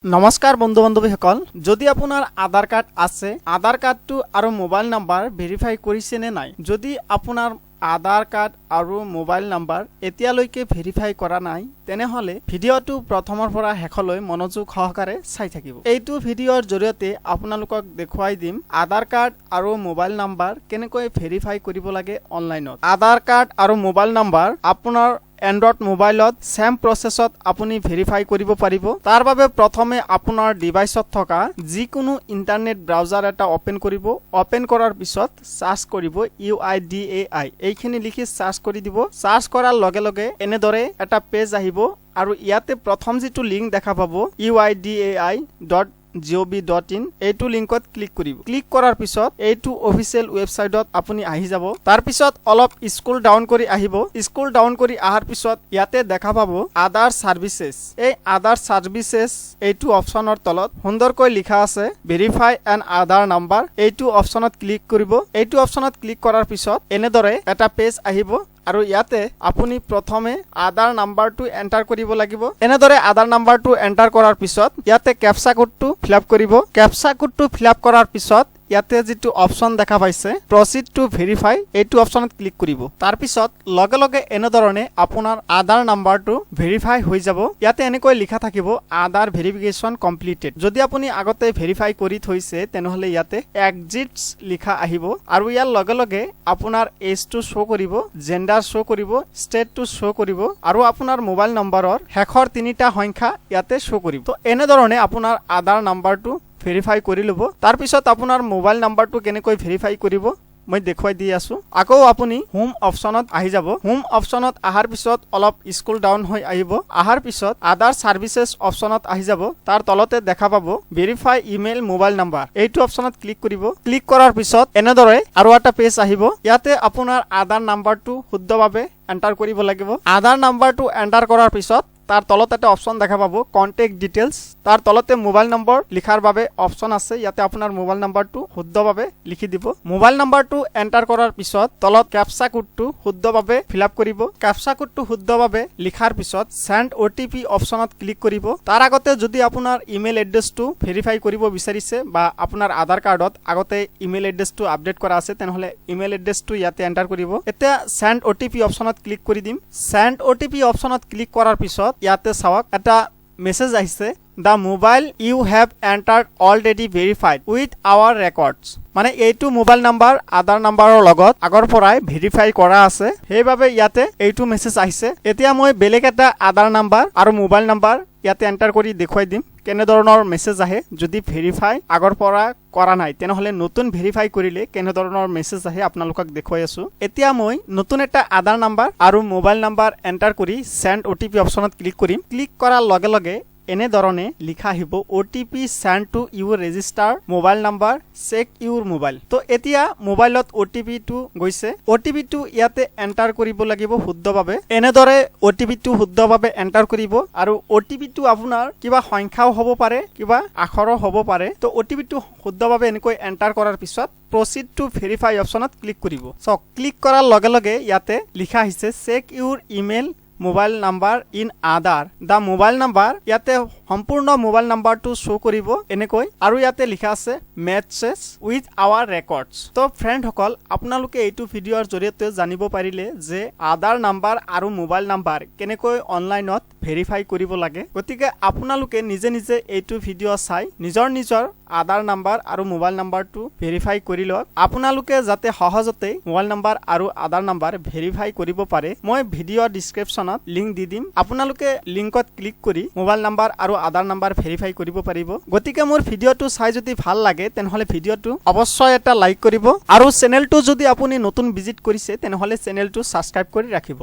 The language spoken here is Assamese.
नमस्कार बंधु बान्धवीসকল যদি আপোনাৰ আধাৰ কাৰ্ড আছে আধাৰ কাৰ্ডটো আৰু মোবাইল নাম্বাৰ ভেৰিফাই কৰিছে নে নাই যদি আপোনাৰ আধাৰ কাৰ্ড আৰু মোবাইল নাম্বাৰ এতিয়ালৈকে ভেৰিফাই কৰা নাই তেনেহলে ভিডিওটো প্ৰথমৰ পৰা শেষলৈ মনোযোগ সহকাৰে চাই থাকিব এইটো ভিডিওৰ জৰিয়তে আপোনালোকক দেখুৱাই দিম আধাৰ কাৰ্ড আৰু মোবাইল নাম্বাৰ কেনেকৈ ভেৰিফাই কৰিব লাগে অনলাইনত আধাৰ কাৰ্ড আৰু মোবাইল নাম্বাৰ আপোনাৰ Android মোবাইলত সেম প্ৰসেছত আপুনি ভেৰিফাই কৰিব পাৰিব তাৰ বাবে প্ৰথমে আপোনাৰ ডিভাইসত থকা যিকোনো ইন্টাৰনেট ব্ৰাউজাৰ এটা ওপেন কৰিব ওপেন কৰাৰ পিছত সাৰ্চ কৰিব UIDAI এইখিনি লিখি সাৰ্চ কৰি দিব সাৰ্চ কৰাৰ লগে লগে এনেদৰে এটা পেজ আহিব আৰু ইয়াতে প্ৰথম যেটো লিংক দেখা পাব uidai.gov.in এইটো লিংকত ক্লিক কৰিব ক্লিক কৰাৰ পিছত এইটো অফিচিয়েল ওয়েবসাইটত আপুনি আহি যাব তাৰ পিছত অলপ স্ক্ৰল ডাউন কৰি আহিব স্ক্ৰল ডাউন কৰি আহাৰ পিছত ইয়াতে দেখা পাব আদাৰ সাৰ্ভিসেস এই আদাৰ সাৰ্ভিসেস এইটো অপচনৰ তলত সুন্দৰকৈ লিখা আছে ভেৰিফাই এন আধাৰ নাম্বাৰ এইটো অপচনত ক্লিক কৰিব এইটো অপচনত ক্লিক কৰাৰ পিছত এনেদৰে এটা পেজ আহিব আৰু ইয়াতে আপুনি প্ৰথমে আধাৰ নাম্বাৰটো এন্টাৰ কৰিব লাগিব এনেদৰে আধাৰ নাম্বাৰটো এন্টাৰ কৰাৰ পিছত ইয়াতে ক্যাপচা কোডটো ফিলআপ কৰিব ক্যাপচা কোডটো ফিলআপ কৰাৰ পিছত ইয়াতে যেটো অপচন দেখা পাইছে প্ৰসিড টু ভেৰিফাই এইটো অপচনত ক্লিক কৰিব তাৰ পিছত লগে লগে এনেধৰণে আপোনাৰ আধাৰ নাম্বাৰটো ভেৰিফাই হৈ যাব ইয়াতে এনেকৈ লিখা থাকিব আধাৰ ভেৰিফিকেশন কমপ্লিটেড যদি আপুনি আগতে ভেৰিফাই কৰি থৈছে তেনেহলে ইয়াতে এক্সিটস লিখা আহিব আৰু ইয়াৰ লগে লগে আপোনাৰ এজটো শো কৰিব জেন্ডাৰ শো কৰিব ষ্টেটটো শো কৰিব আৰু আপোনাৰ মোবাইল নম্বৰৰ শেষৰ তিনিটা সংখ্যা ইয়াতে শো কৰিব তো এনেধৰণে আপোনাৰ আধাৰ নাম্বাৰটো ভেৰিফাই কৰি লব তাৰ পিছত আপোনাৰ মোবাইল নাম্বাৰটো কেনেকৈ ভেৰিফাই কৰিব মই দেখুৱাই দি আছো আকৌ আপুনি হোম অপচনত আহি যাব হোম অপচনত আহাৰ পিছত অলপ স্ক্ৰল ডাউন হৈ আহিব আহাৰ পিছত আদাৰ সাৰ্ভিসেস অপচনত আহি যাব তাৰ তলতে দেখা পাব ভেৰিফাই ইমেইল মোবাইল নাম্বাৰ এইটো অপচনত ক্লিক কৰিব ক্লিক কৰাৰ পিছত এনেদৰে আৰু এটা পেজ আহিব ইয়াতে আপোনাৰ আধাৰ নাম্বাৰটো শুদ্ধভাৱে এন্টাৰ কৰিব লাগিব আধাৰ নাম্বাৰটো এন্টাৰ কৰাৰ পিছত তাৰ তলত এটা অপচন দেখা পাব কন্টেক্ট ডিটেইলস তাৰ তলতে মোবাইল নম্বৰ লিখাৰ বাবে অপচন আছে ইয়াতে আপোনাৰ মোবাইল নম্বৰটো শুদ্ধভাৱে লিখি দিব মোবাইল নম্বৰটো এন্টাৰ কৰাৰ পিছত তলত ক্যাপচা কোডটো শুদ্ধভাৱে ফিলআপ কৰিব ক্যাপচা কোডটো শুদ্ধভাৱে লিখাৰ পিছত সেন্ড ওটিপি অপচনত ক্লিক কৰিব তাৰ আগতে যদি আপোনাৰ ইমেইল এড্ৰেছটো ভেৰিফাই কৰিব বিচাৰিছে বা আপোনাৰ আধাৰ কাৰ্ডত আগতে ইমেইল এড্ৰেছটো আপডেট কৰা আছে তেনেহলে ইমেইল এড্ৰেছটো ইয়াতে এন্টাৰ কৰিব এতিয়া সেন্ড ওটিপি অপচনত ক্লিক কৰি দিম সেন্ড ওটিপি অপচনত ক্লিক কৰাৰ পিছত ইয়াতে চাওক এটা মেসেজ আহিছে The mobile you have entered already verified with our records মানে এইটো মোবাইল নাম্বাৰ আধাৰ নাম্বাৰৰ লগত আগৰ পৰাই ভেৰিফাই কৰা আছে সেইভাবে ইয়াতে এইটো মেসেজ আহিছে এতিয়া মই বেলেগ এটা আধাৰ নাম্বাৰ আৰু মোবাইল নাম্বাৰ ইয়াতে এন্টাৰ কৰি দেখুৱাই দিম কেনে ধৰণৰ মেসেজ আহে যদি ভেৰিফাই আগৰ পৰা কৰা নাই তেনেহলে নতুন ভেৰিফাই কৰিলে কেনে ধৰণৰ মেসেজ আহে আপোনালোকক দেখুৱাই আছো এতিয়া মই নতুন এটা আধাৰ নাম্বাৰ আৰু মোবাইল নাম্বাৰ এন্টাৰ কৰি সেন্ড ওটিপি অপচনত ক্লিক কৰিম ক্লিক কৰাৰ লগে লগে এনে ধৰণে লিখা আহিব OTP send to your register mobile number check your mobile তো এতিয়া মোবাইলত ওটিপি টো গৈছে ওটিপি টো ইয়াতে এন্টাৰ কৰিব লাগিব শুদ্ধভাৱে এনেদৰে ওটিপি টো শুদ্ধভাৱে এন্টাৰ কৰিব আৰু ওটিপি টো আপোনাৰ কিবা সংখ্যাও হ'ব পাৰে কিবা আখৰো হ'ব পাৰে তো ওটিপি টো শুদ্ধভাৱে এনেকৈ এন্টাৰ কৰাৰ পিছত proceed to verify অপচনত ক্লিক কৰিব সো ক্লিক কৰাৰ লগে লগে ইয়াতে লিখা আহিছে check your email mobile number in Aadhaar the mobile number ইয়াতে সম্পূৰ্ণ মোবাইল নাম্বাৰটো শো কৰিব এনেকৈ আৰু ইয়াতে লিখা আছে মেছেজ উইথ আৱাৰ ৰেকৰ্ডছ তো ফ্ৰেন্ড সকল আপোনালোকে এইটো ভিডিওৰ জৰিয়তে জানিব পাৰিলে যে আধাৰ নাম্বাৰ আৰু মোবাইল নাম্বাৰ কেনেকৈ অনলাইনত ভেৰিফাই কৰিব লাগে গতিকে আপোনালোকে নিজে নিজে এইটো ভিডিও চাই নিজৰ আধাৰ নাম্বাৰ আৰু মোবাইল নাম্বাৰটো ভেৰিফাই কৰি লওক আপোনালোকে যাতে সহজতে মোবাইল নাম্বাৰ আৰু আধাৰ নাম্বাৰ ভেৰিফাই কৰিব পাৰে মই ভিডিও ডেসক্ৰিপচনত লিংক দি দিম আপোনালোকে লিংকত ক্লিক কৰি মোবাইল নাম্বাৰ আৰু আধাৰ নাম্বাৰ ভেৰিফাই কৰিব পাৰিব গতিকে মোৰ ভিডিওটো চাই যদি ভাল লাগে তেনেহলে ভিডিওটো অৱশ্যই এটা লাইক কৰিব আৰু চেনেলটো যদি আপুনি নতুন ভিজিট কৰিছে তেনেহলে চেনেলটো সাবস্ক্ৰাইব কৰি ৰাখিব